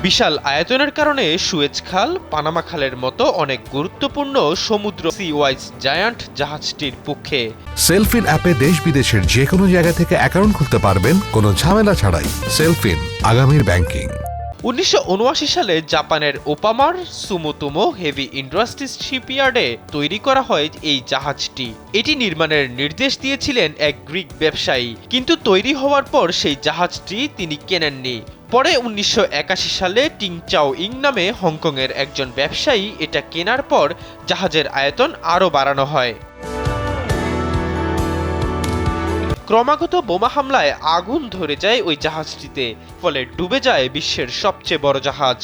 বিশাল আয়তনের কারণে সুয়েজ খাল, পানামা খালের মতো অনেক গুরুত্বপূর্ণ সমুদ্র সিওয়াইজ জায়ান্ট জাহাজটির পক্ষে। সেলফিন অ্যাপে দেশ বিদেশের যে কোনো জায়গা থেকে অ্যাকাউন্ট খুলতে পারবেন কোনো ঝামেলা ছাড়াই। সেলফিন, আগামীর ব্যাংকিং। 1979 সালে জাপানের ওপামার সুমোতোমো হেভি ইন্ডাস্ট্রিজ শিপইয়ার্ডে তৈরি করা হয় এই জাহাজটি। এটি নির্মাণের নির্দেশ দিয়েছিলেন এক গ্রিক ব্যবসায়ী, কিন্তু তৈরি হওয়ার পর সেই জাহাজটি তিনি কেনেননি। পরে 1981 সালে টিং চাও ইং নামে হংকংয়ের একজন ব্যবসায়ী এটা কেনার পর জাহাজের আয়তন আরও বাড়ানো হয়। ক্রমাগত বোমা হামলায় আগুন ধরে যায় ওই জাহাজটিতে, ফলে ডুবে যায় বিশ্বের সবচেয়ে বড় জাহাজ।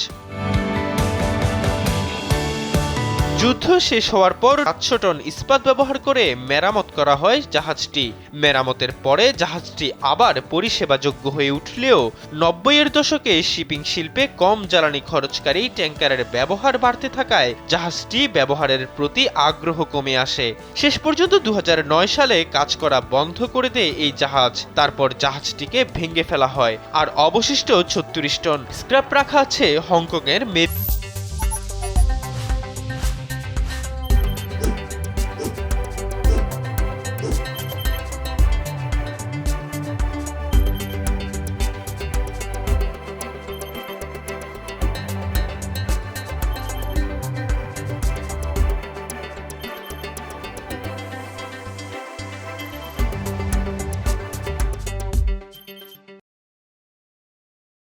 যুদ্ধ শেষ হওয়ার পর 700 টন ইস্পাত ব্যবহার করে মেরামত করা হয় জাহাজটি। মেরামতের পরে জাহাজটি আবার পরিষেবাযোগ্য হয়ে উঠলেও 90-এর দশকে শিপিং শিল্পে কম জ্বালানি খরচকারী ট্যাঙ্কারের ব্যবহার বাড়তে থাকায় জাহাজটি ব্যবহারের প্রতি আগ্রহ কমে আসে। শেষ পর্যন্ত 2009 সালে কাজ করা বন্ধ করে দেয় এই জাহাজ। তারপর জাহাজটিকে ভেঙে ফেলা হয়, আর অবশিষ্ট 36 টন স্ক্র্যাপ রাখা আছে হংকংয়ের